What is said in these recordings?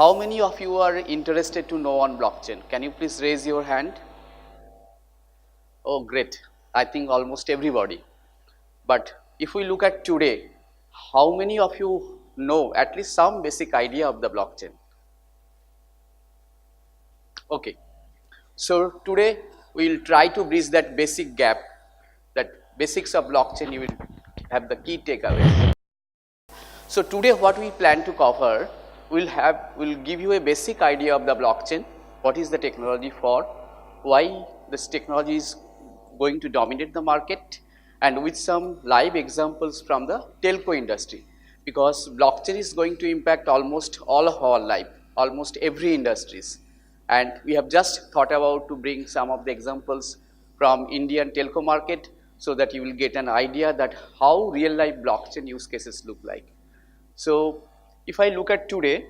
how many of you are interested to know on blockchain? Can you please raise your hand? Oh, great. I think almost everybody. But if we look at today, how many of you know at least some basic idea of the blockchain? Okay. So today we will try to bridge that basic gap, that basics of blockchain. You will have the key takeaways. So today what we plan to cover, we'll give you a basic idea of the blockchain, what is the technology for, why this technology is going to dominate the market, and with some live examples from the telco industry, because blockchain is going to impact almost all of our life, almost every industries. And we have just thought about to bring some of the examples from Indian Telecom market, so that you will get an idea that how real life blockchain use cases look like. So if I look at today,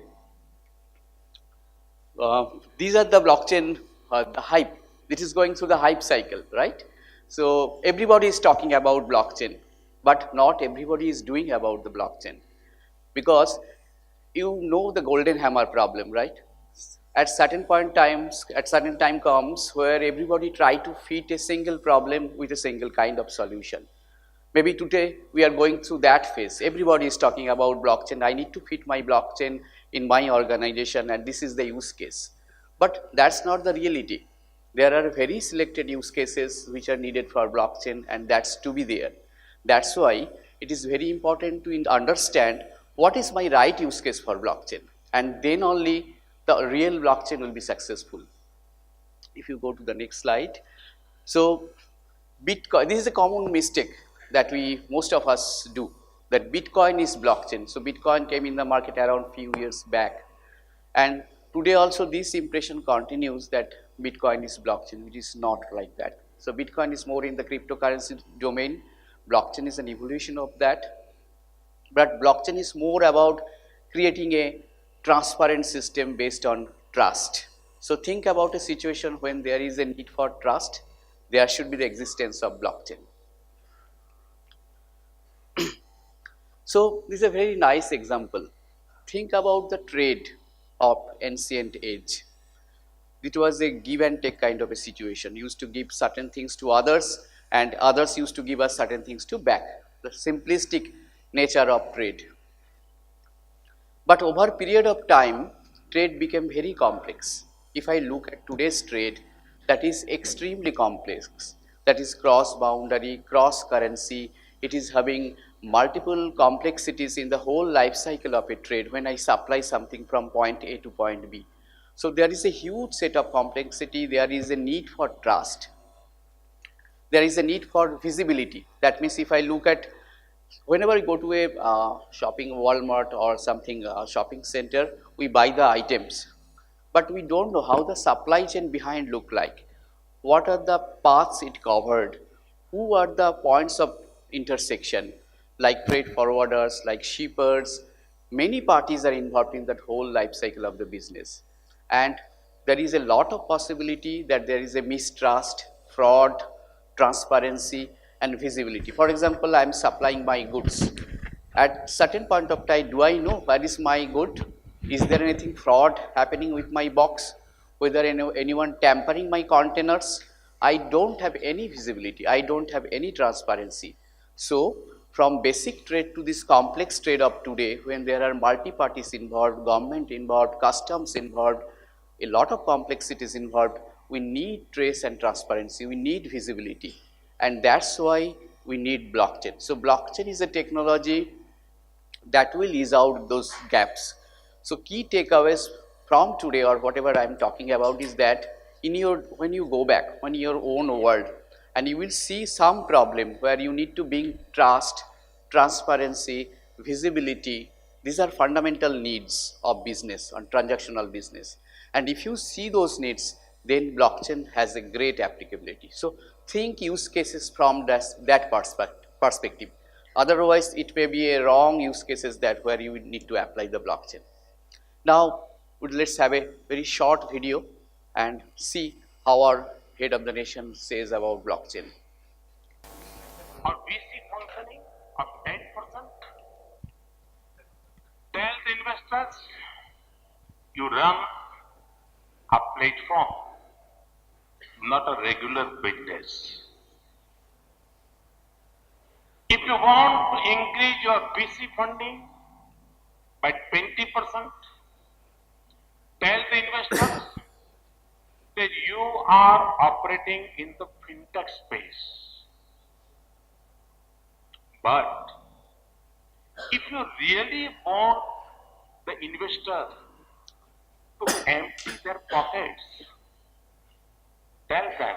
these are the blockchain, the hype. This is going through the hype cycle, right? So everybody is talking about blockchain, but not everybody is doing about the blockchain, because you know the golden hammer problem, right? At certain time comes where everybody try to fit a single problem with a single kind of solution. Maybe today we are going through that phase. Everybody is talking about blockchain. I need to fit my blockchain in my organization, and this is the use case. But that's not the reality. There are very selected use cases which are needed for blockchain, and that's to be there. That's why it is very important to understand what is my right use case for blockchain, and then only the real blockchain will be successful. If you go to the next slide. So Bitcoin, this is a common mistake that most of us do, that Bitcoin is blockchain. So Bitcoin came in the market around few years back, and today also this impression continues that Bitcoin is blockchain, which is not like that. So Bitcoin is more in the cryptocurrency domain, blockchain is an evolution of that, but blockchain is more about creating a transparent system based on trust. So think about a situation when there is a need for trust, there should be the existence of blockchain. So this is a very nice example. Think about the trade of ancient age. It was a give and take kind of a situation. Used to give certain things to others, and others used to give us certain things to back. The simplistic nature of trade. But over a period of time, trade became very complex. If I look at today's trade, that is extremely complex. That is cross-boundary, cross-currency. It is having multiple complexities in the whole life cycle of a trade when I supply something from point A to point B. So there is a huge set of complexity. There is a need for trust. There is a need for visibility. That means if I look at, whenever we go to a shopping Walmart or something shopping center, we buy the items, but we don't know how the supply chain behind look like. What are the paths it covered? Who are the points of intersection, like freight forwarders, like shippers? Many parties are involved in that whole life cycle of the business, and there is a lot of possibility that there is a mistrust, fraud, transparency, and visibility. For example, I am supplying my goods. At certain point of time, do I know where is my good? Is there anything fraud happening with my box? Whether anyone tampering my containers? I don't have any visibility. I don't have any transparency. So from basic trade to this complex trade of today, when there are multi-parties involved, government involved, customs involved, a lot of complexities involved, we need trace and transparency, we need visibility, and that's why we need blockchain. So blockchain is a technology that will ease out those gaps. So key takeaways from today or whatever I am talking about is that when you go back on your own world, and you will see some problem where you need to bring trust, transparency, visibility. These are fundamental needs of business, on transactional business. And if you see those needs, then blockchain has a great applicability. So think use cases from that perspective. Otherwise, it may be a wrong use cases that where you need to apply the blockchain. Now, let's have a very short video and see how our head of the nation says about blockchain. Or basic functioning of 10%. Tell the investors You run a platform, not a regular business. If you want to increase your VC funding by 20%, tell the investors that you are operating in the fintech space. But if you really want the investor to empty their pockets, tell them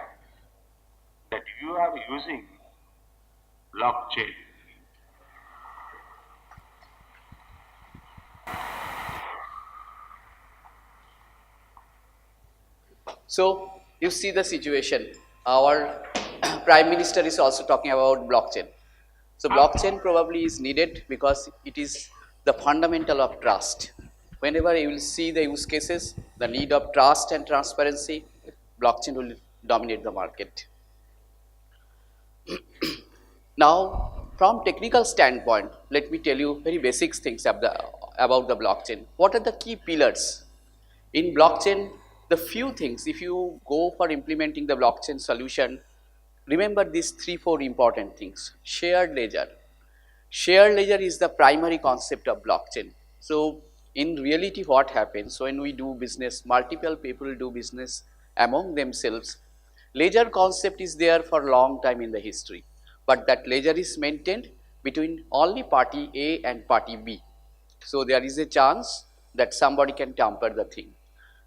that you are using blockchain. So you see the situation. Our Prime Minister is also talking about blockchain. So blockchain probably is needed because it is the fundamental of trust. Whenever you will see the use cases, the need of trust and transparency, blockchain will dominate the market. Now, from technical standpoint, let me tell you very basic things about the blockchain. What are the key pillars? In blockchain, the few things, if you go for implementing the blockchain solution, remember these 3-4 important things. Shared ledger. Shared ledger is the primary concept of blockchain. So in reality, what happens when we do business, multiple people do business among themselves. Ledger concept is there for a long time in the history, but that ledger is maintained between only party A and party B. So there is a chance that somebody can tamper the thing.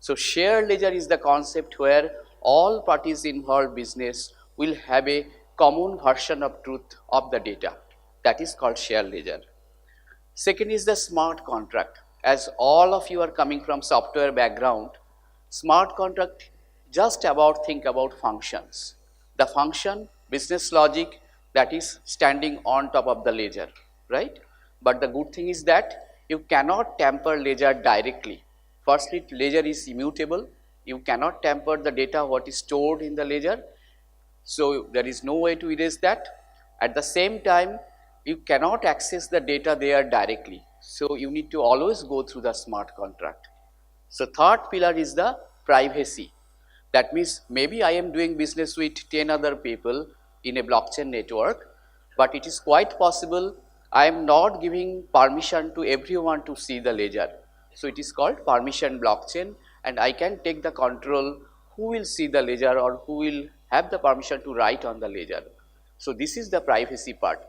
So shared ledger is the concept where all parties involved business will have a common version of truth of the data. That is called shared ledger. Second is the smart contract. As all of you are coming from software background, smart contract just about think about functions. The function, business logic that is standing on top of the ledger, right? But the good thing is that you cannot tamper ledger directly. Firstly, ledger is immutable. You cannot tamper the data what is stored in the ledger. So there is no way to erase that. At the same time, you cannot access the data there directly. So you need to always go through the smart contract. So third pillar is the privacy. That means maybe I am doing business with 10 other people in a blockchain network, but it is quite possible I am not giving permission to everyone to see the ledger. So it is called permission blockchain, and I can take the control who will see the ledger or who will have the permission to write on the ledger. So this is the privacy part.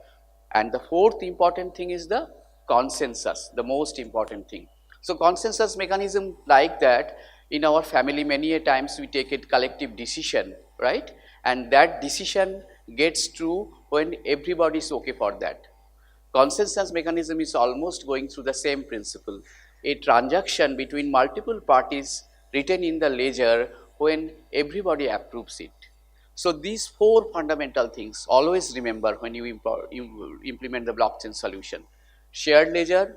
And the fourth important thing is the consensus, the most important thing. So consensus mechanism like that in our family many a times we take a collective decision, right? And that decision gets true when everybody is okay for that. Consensus mechanism is almost going through the same principle. A transaction between multiple parties written in the ledger when everybody approves it. So these 4 fundamental things always remember when you implement the blockchain solution. Shared ledger,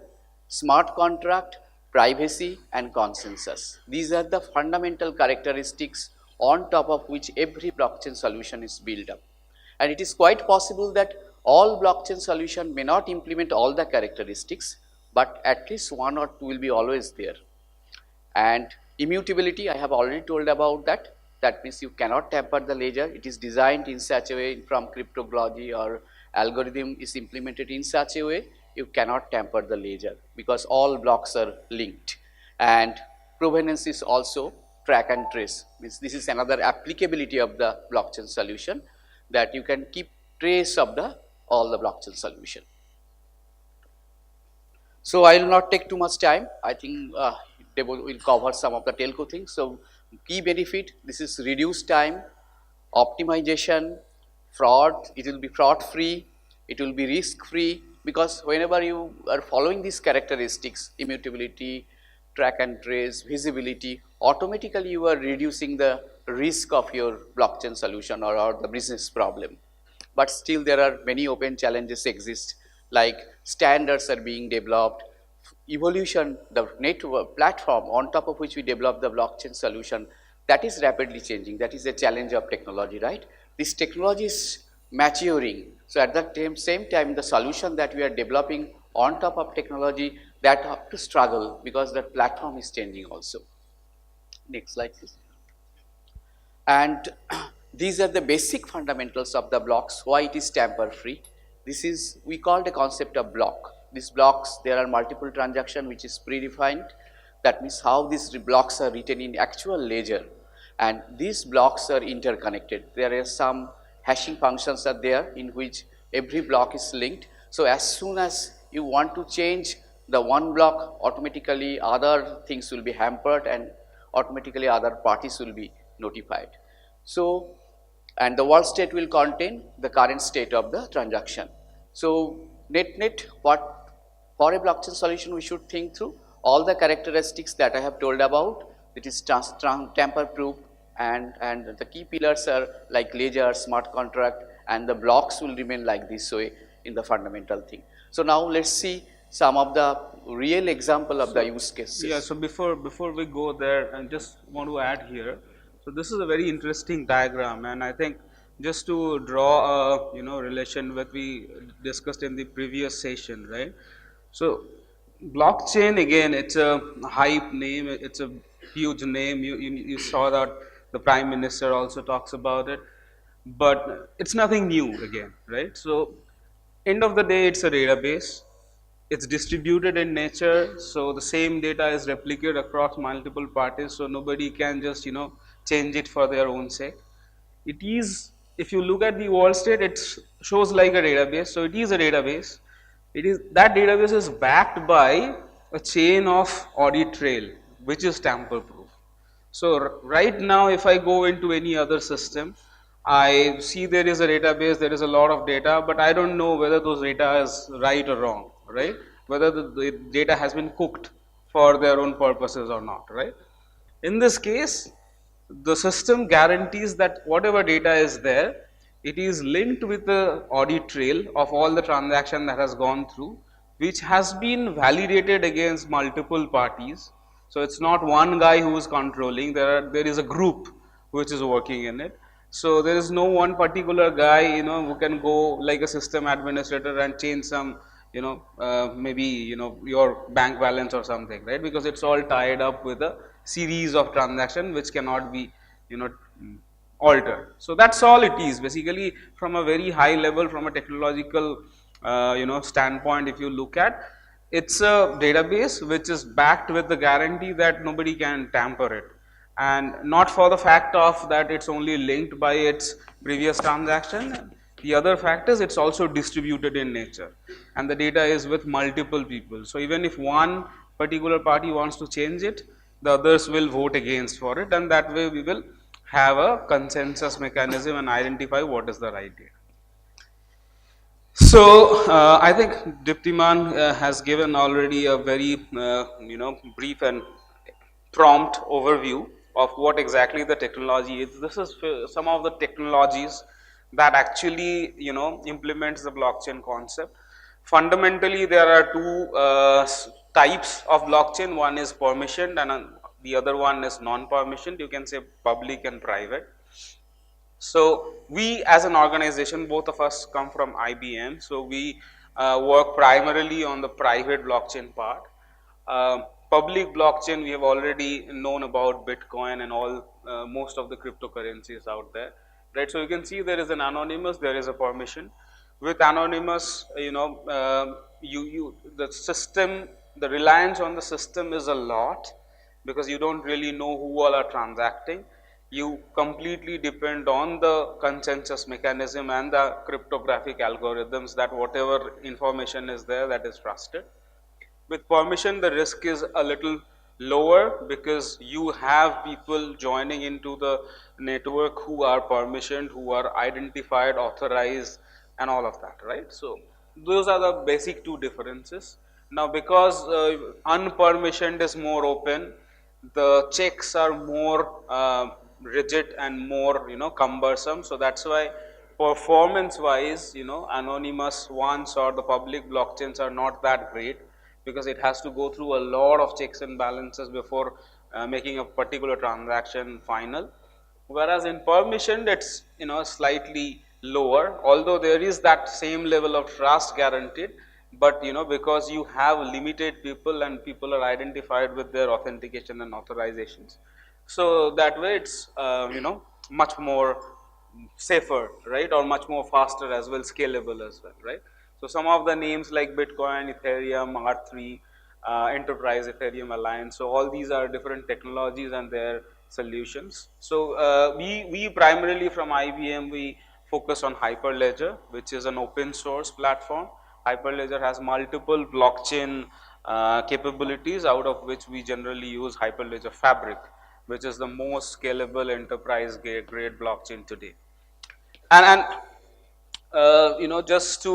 smart contract, privacy and consensus. These are the fundamental characteristics on top of which every blockchain solution is built up. And it is quite possible that all blockchain solution may not implement all the characteristics, but at least 1 or 2 will be always there. And immutability, I have already told about that. That means you cannot tamper the ledger. It is designed in such a way from cryptology or algorithm is implemented in such a way you cannot tamper the ledger because all blocks are linked. And provenance is also track and trace. This is another applicability of the blockchain solution, that you can keep trace of all the blockchain solution. So I will not take too much time. I think Debo will cover some of the telco things. So key benefit, this is reduced time, optimization, fraud, it will be fraud free, it will be risk free, because whenever you are following these characteristics, immutability, track and trace, visibility, automatically you are reducing the risk of your blockchain solution or the business problem. But still there are many open challenges exist, like standards are being developed, evolution, the network platform on top of which we develop the blockchain solution, that is rapidly changing. That is a challenge of technology, right? This technology is maturing. So at the same time, the solution that we are developing on top of technology that have to struggle because that platform is changing also. Next slide, please. And these are the basic fundamentals of the blocks, why it is tamper free. This is, we call the concept of block. These blocks, there are multiple transaction which is predefined. That means how these blocks are written in actual ledger, and these blocks are interconnected. There are some hashing functions are there in which every block is linked. So as soon as you want to change the one block, automatically other things will be hampered and automatically other parties will be notified. So, and the world state will contain the current state of the transaction. So net what, for a blockchain solution we should think through all the characteristics that I have told about. It is tamper proof, and the key pillars are like ledger, smart contract, and the blocks will remain like this way in the fundamental thing. So now let's see some of the real example of the use cases. Yeah, so before we go there, I just want to add here. So this is a very interesting diagram, and I think just to draw a relation what we discussed in the previous session, right? So blockchain, again, it's a hype name, it's a huge name. You saw that the Prime Minister also talks about it, but it's nothing new again, right? So end of the day, it's a database. It's distributed in nature, so the same data is replicated across multiple parties, so nobody can just change it for their own sake. It is, if you look at the world state, it shows like a database, so it is a database. It is, that database is backed by a chain of audit trail, which is tamper proof. So right now, if I go into any other system, I see there is a database, there is a lot of data, but I don't know whether those data is right or wrong, right? Whether the data has been cooked for their own purposes or not, right? In this case, the system guarantees that whatever data is there, it is linked with the audit trail of all the transaction that has gone through, which has been validated against multiple parties. So it's not one guy who is controlling, there is a group which is working in it. So there is no one particular guy who can go like a system administrator and change some maybe your bank balance or something, right? Because it's all tied up with a series of transactions which cannot be altered. So that's all it is basically, from a very high level, from a technological standpoint. If you look at, it's a database which is backed with the guarantee that nobody can tamper it, and not for the fact of that it's only linked by its previous transaction. The other fact is it's also distributed in nature, and the data is with multiple people. So even if one particular party wants to change it, the others will vote against for it, and that way we will have a consensus mechanism and identify what is the right data. So I think Diptiman has given already a very brief and prompt overview of what exactly the technology is. This is some of the technologies that actually implements the blockchain concept. Fundamentally, there are two types of blockchain. One is permissioned and the other one is non-permissioned. You can say public and private. So we as an organization, both of us come from IBM, so we work primarily on the private blockchain part. Public blockchain, we have already known about Bitcoin and all most of the cryptocurrencies out there, right? So you can see there is an anonymous, there is a permission. With anonymous, the system, the reliance on the system is a lot, because you don't really know who all are transacting. You completely depend on the consensus mechanism and the cryptographic algorithms, that whatever information is there, that is trusted. With permission, the risk is a little lower, because you have people joining into the network who are permissioned, who are identified, authorized, and all of that, right? So those are the basic two differences. Now, because unpermissioned is more open, the checks are more rigid and more cumbersome. So that's why performance wise, anonymous ones or the public blockchains are not that great, because it has to go through a lot of checks and balances before making a particular transaction final. Whereas in permission, it's slightly lower, although there is that same level of trust guaranteed, but because you have limited people and people are identified with their authentication and authorizations, so that way it's much more safer, right, or much more faster as well, scalable as well, right. So some of the names like Bitcoin, Ethereum, R3, Enterprise Ethereum Alliance, so all these are different technologies and their solutions. So we primarily from IBM we focus on Hyperledger, which is an open source platform. Hyperledger has multiple blockchain capabilities, out of which we generally use Hyperledger Fabric, which is the most scalable enterprise grade blockchain today. And just to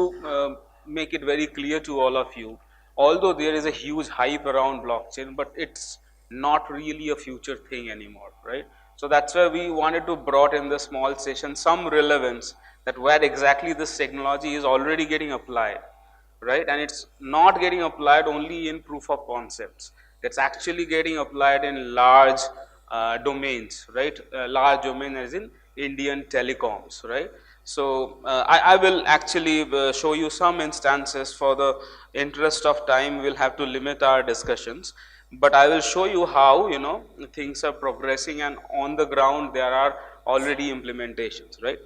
make it very clear to all of you, although there is a huge hype around blockchain, but it's not really a future thing anymore, right? So that's why we wanted to brought in the small session some relevance, that where exactly this technology is already getting applied, right? And it's not getting applied only in proof of concepts. It's actually getting applied in large domains, right? Large domain as in Indian telecoms, right? So I will actually show you some instances. For the interest of time, we'll have to limit our discussions, but I will show you how things are progressing, and on the ground there are already implementations, right?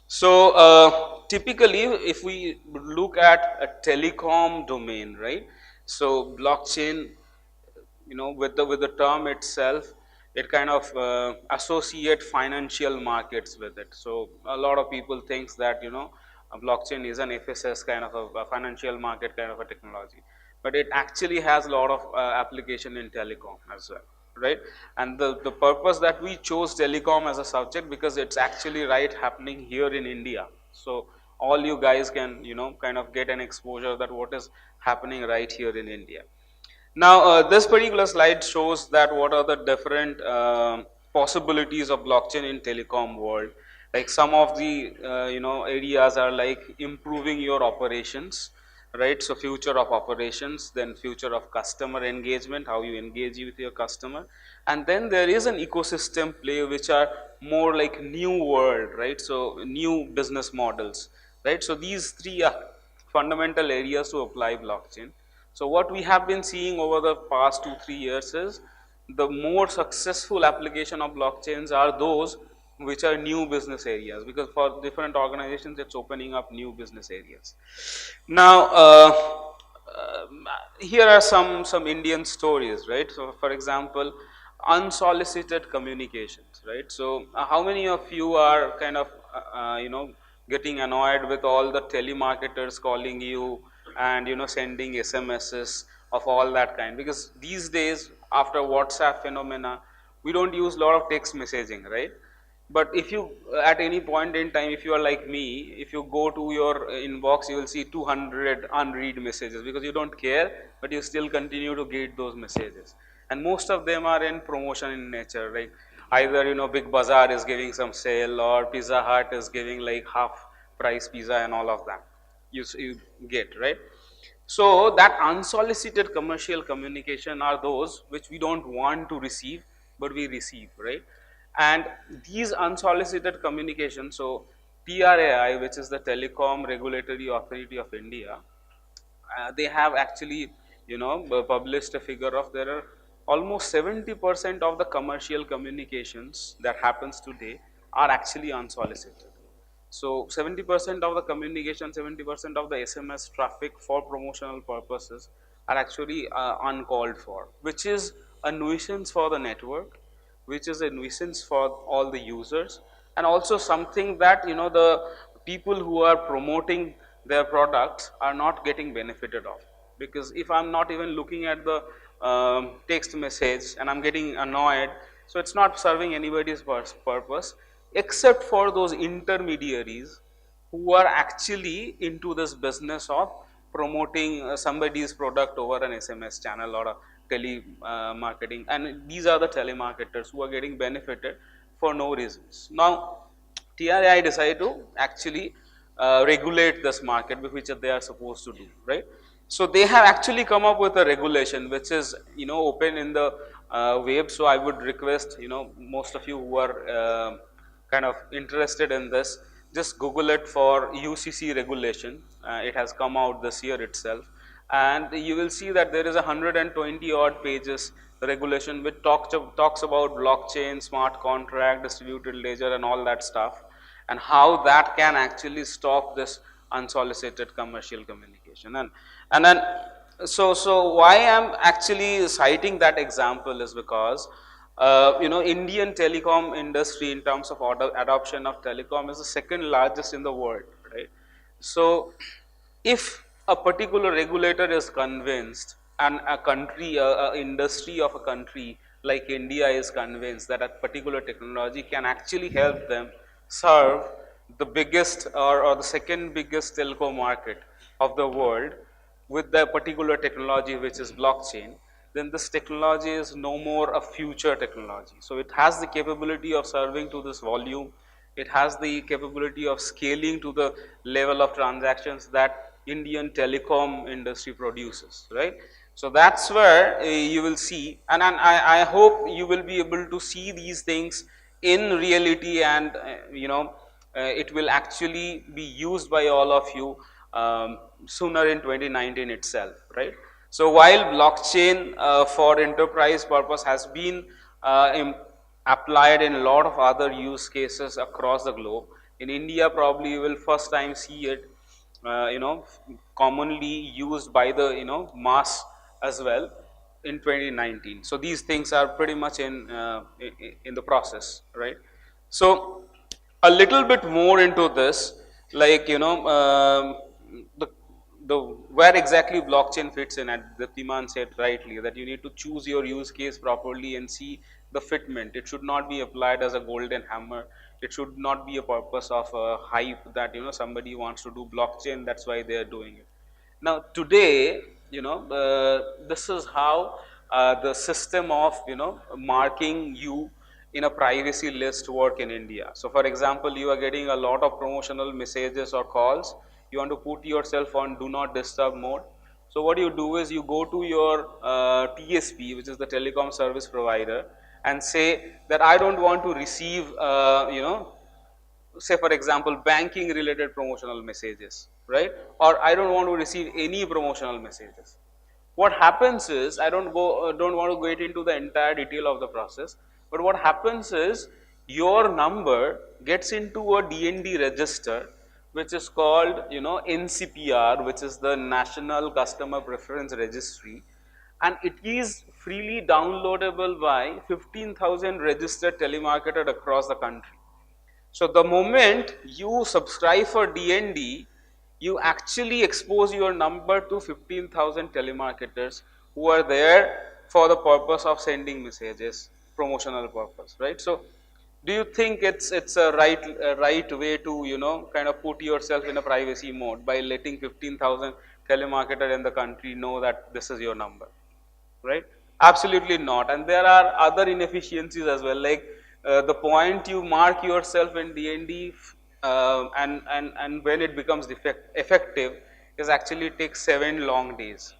So typically, if we look at a telecom domain, right? So blockchain, with the term itself, it kind of associate financial markets with it. So a lot of people thinks that a blockchain is an FSS kind of a financial market kind of a technology, but it actually has a lot of application in telecom as well, right? And the purpose that we chose telecom as a subject, because it's actually right happening here in India. So all you guys can kind of get an exposure that what is happening right here in India. Now, this particular slide shows that what are the different possibilities of blockchain in telecom world. Like some of the areas are like improving your operations, right? So future of operations, then future of customer engagement, how you engage with your customer, and then there is an ecosystem play, which are more like new world, right? So new business models, right? So these three are fundamental areas to apply blockchain. So what we have been seeing over the past 2-3 years is the more successful application of blockchains are those which are new business areas, because for different organizations it's opening up new business areas. Now here are some Indian stories, right? So for example, unsolicited communications, right? So how many of you are kind of getting annoyed with all the telemarketers calling you and sending SMSs of all that kind? Because these days, after WhatsApp phenomena, we don't use a lot of text messaging, right? But if you at any point in time, if you are like me, if you go to your inbox, you will see 200 unread messages, because you don't care, but you still continue to get those messages, and most of them are in promotion in nature, right? Either Big Bazaar is giving some sale, or Pizza Hut is giving like half price pizza and all of that you get, right? So that unsolicited commercial communication are those which we don't want to receive, but we receive, right? And these unsolicited communication, so TRAI, which is the Telecom Regulatory Authority of India, they have actually published a figure of there are almost 70% of the commercial communications that happens today are actually unsolicited. So 70% of the communication, 70% of the SMS traffic for promotional purposes are actually uncalled for, which is a nuisance for the network, which is a nuisance for all the users, and also something that the people who are promoting their products are not getting benefited of. Because if I'm not even looking at the text message and I'm getting annoyed, so it's not serving anybody's purpose, except for those intermediaries who are actually into this business of promoting somebody's product over an SMS channel or a telemarketing, and these are the telemarketers who are getting benefited for no reasons. Now TRI decided to actually regulate this market, which they are supposed to do, right? So they have actually come up with a regulation which is open in the web. So I would request most of you who are kind of interested in this, just Google it for UCC regulation. It has come out this year itself, and you will see that there is 120 odd pages regulation which talks about blockchain, smart contract, distributed ledger and all that stuff, and how that can actually stop this unsolicited commercial communication. And then so why I'm actually citing that example is because Indian telecom industry in terms of adoption of telecom is the second largest in the world, right? So if a particular regulator is convinced and a country, a industry of a country like India is convinced that a particular technology can actually help them serve the biggest or the second biggest telco market of the world with the particular technology which is blockchain, then this technology is no more a future technology. So it has the capability of serving to this volume, it has the capability of scaling to the level of transactions that Indian telecom industry produces, right? So that's where you will see, and I hope you will be able to see these things in reality, and it will actually be used by all of you sooner in 2019 itself, right? So while blockchain for enterprise purpose has been applied in a lot of other use cases across the globe, in India probably you will first time see it commonly used by the mass as well in 2019. So these things are pretty much in the process, right? So a little bit more into this, like the the where exactly blockchain fits in, and Diptiman said rightly that you need to choose your use case properly and see the fitment. It should not be applied as a golden hammer. It should not be a purpose of a hype that somebody wants to do blockchain, that's why they are doing it. Now today, this is how the system of marking you in a privacy list work in India. So for example, you are getting a lot of promotional messages or calls. You want to put yourself on do not disturb mode. So what you do is you go to your TSP, which is the telecom service provider, and say that I don't want to receive say for example banking related promotional messages, right? Or I don't want to receive any promotional messages. What happens is, I don't want to get into the entire detail of the process, but what happens is your number gets into a DND register which is called NCPR, which is the National Customer Preference Registry, and it is freely downloadable by 15,000 registered telemarketers across the country. So the moment you subscribe for DND, you actually expose your number to 15,000 telemarketers who are there for the purpose of sending messages, promotional purpose, right? So do you think it's a right way to kind of put yourself in a privacy mode by letting 15,000 telemarketers in the country know that this is your number? Right? Absolutely not. And there are other inefficiencies as well, like the point you mark yourself in DND and when it becomes effective is actually takes 7 long days.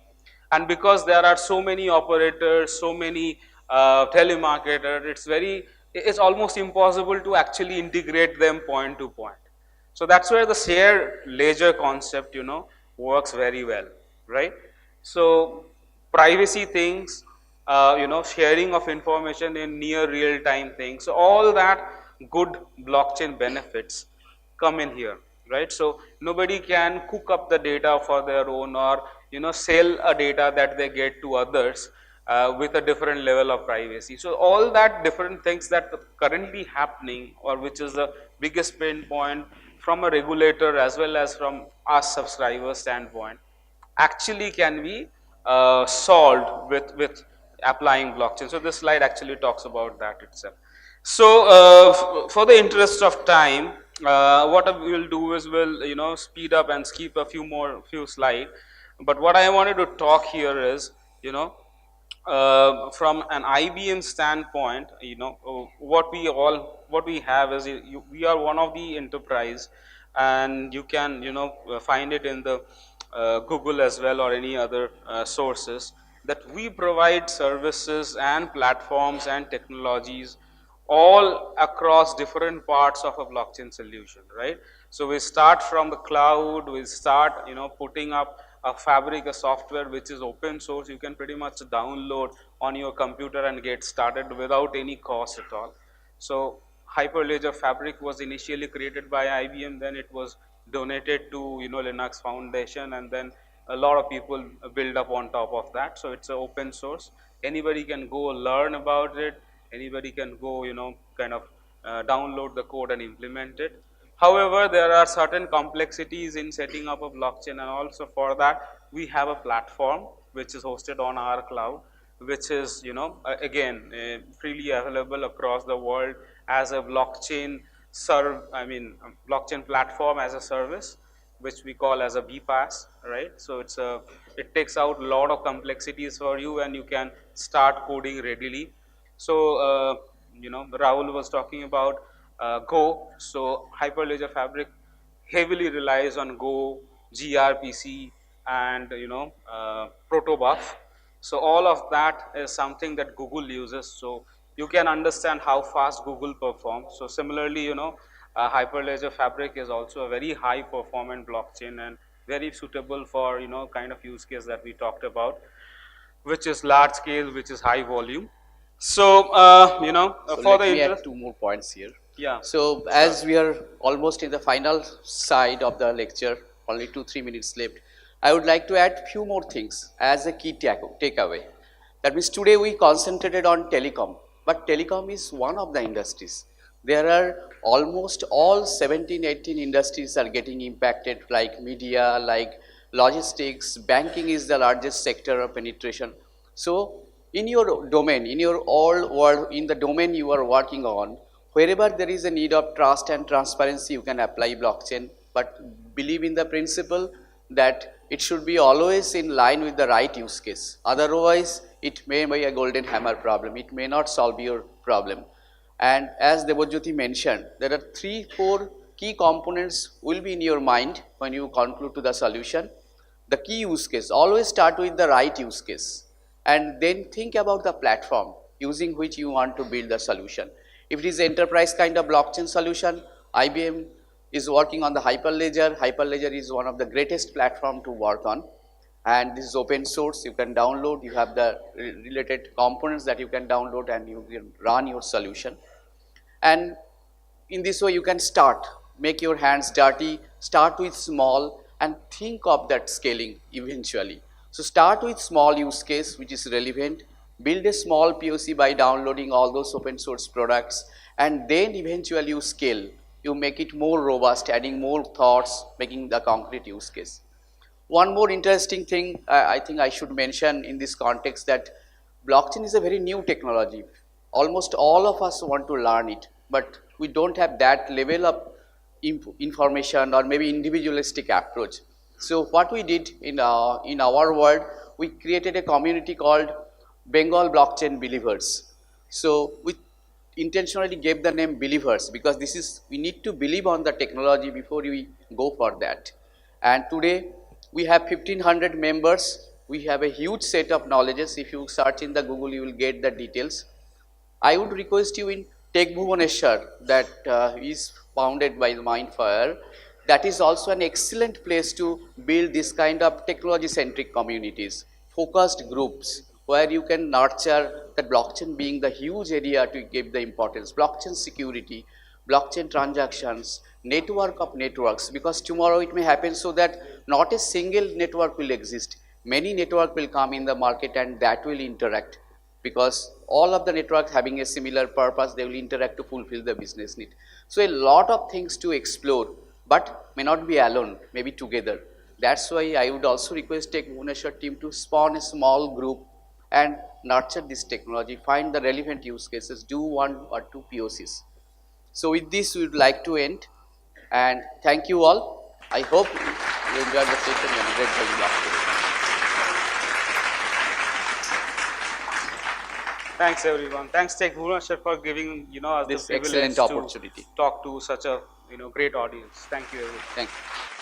And because there are so many operators, so many telemarketers, it's almost impossible to actually integrate them point to point. So that's where the shared ledger concept, works very well, right? So privacy things, sharing of information in near real time things. So all that good blockchain benefits come in here, right? So nobody can cook up the data for their own, or sell a data that they get to others with a different level of privacy. So all that different things that currently happening, or which is the biggest pain point from a regulator as well as from us subscriber standpoint, actually can be solved with applying blockchain. So this slide actually talks about that itself. So for the interest of time, what we will do is we'll speed up and skip a few slides. But what I wanted to talk here is from an IBM standpoint, what we have is we are one of the enterprise, and you can find it in the Google as well, or any other sources, that we provide services and platforms and technologies all across different parts of a blockchain solution, right? So we start from the cloud, we start putting up a fabric, a software which is open source, you can pretty much download on your computer and get started without any cost at all. So Hyperledger Fabric was initially created by IBM, then it was donated to Linux Foundation, and then a lot of people build up on top of that. So it's an open source. Anybody can go learn about it. Anybody can go kind of download the code and implement it. However, there are certain complexities in setting up a blockchain, and also for that we have a platform which is hosted on our cloud, which is again freely available across the world as a blockchain blockchain platform as a service, which we call as a BPaaS, right? So it takes out a lot of complexities for you, and you can start coding readily. So Rahul was talking about Go. So Hyperledger Fabric heavily relies on Go, gRPC, and protobuf. So all of that is something that Google uses. So you can understand how fast Google performs. So similarly, Hyperledger Fabric is also a very high performant blockchain and very suitable for kind of use case that we talked about, which is large scale, which is high volume. So So for let the me add interest, two more points here. yeah, So sure. as we are almost in the final side of the lecture, only 2-3 minutes left, I would like to add few more things as a key takeaway. That means today we concentrated on telecom, but telecom is one of the industries. There are almost all 17-18 industries are getting impacted, like media, like logistics, banking is the largest sector of penetration. So in your domain, in your all world, in the domain you are working on, wherever there is a need of trust and transparency, you can apply blockchain, but believe in the principle that it should be always in line with the right use case. Otherwise, it may be a golden hammer problem. It may not solve your problem. And as Debojyoti mentioned, there are 3-4 key components will be in your mind when you conclude to the solution. The key use case, always start with the right use case, and then think about the platform using which you want to build the solution. If it is enterprise kind of blockchain solution, IBM is working on the Hyperledger. Hyperledger is one of the greatest platform to work on, and this is open source. You can download, you have the related components that you can download, and you can run your solution. And in this way you can start, make your hands dirty, start with small and think of that scaling eventually. So start with small use case which is relevant, build a small POC by downloading all those open source products, and then eventually you scale, you make it more robust, adding more thoughts, making the concrete use case. One more interesting thing I think I should mention in this context, that blockchain is a very new technology. Almost all of us want to learn it, but we don't have that level of information or maybe individualistic approach. So what we did in our world, we created a community called Bengal Blockchain Believers. So we intentionally gave the name Believers because this is, we need to believe on the technology before we go for that. And today we have 1500 members. We have a huge set of knowledges. If you search in the Google, you will get the details. I would request you in Tech Bhubaneswar, that is founded by Mindfire. That is also an excellent place to build this kind of technology-centric communities, focused groups, where you can nurture that blockchain being the huge area to give the importance, blockchain security, blockchain transactions, network of networks, because tomorrow it may happen so that not a single network will exist. Many network will come in the market and that will interact, because all of the networks having a similar purpose, they will interact to fulfill the business need. So a lot of things to explore, but may not be alone, maybe together. That's why I would also request Tech Bhubaneswar team to spawn a small group and nurture this technology, find the relevant use cases, do 1 or 2 POCs. So with this, we would like to end, and thank you all. I hope you enjoyed the session and read the blockchain. Thanks everyone. Thanks Tech Bhubaneswar for giving us This the excellent privilege to opportunity. talk to such a great audience. Thank you everyone. Thank you.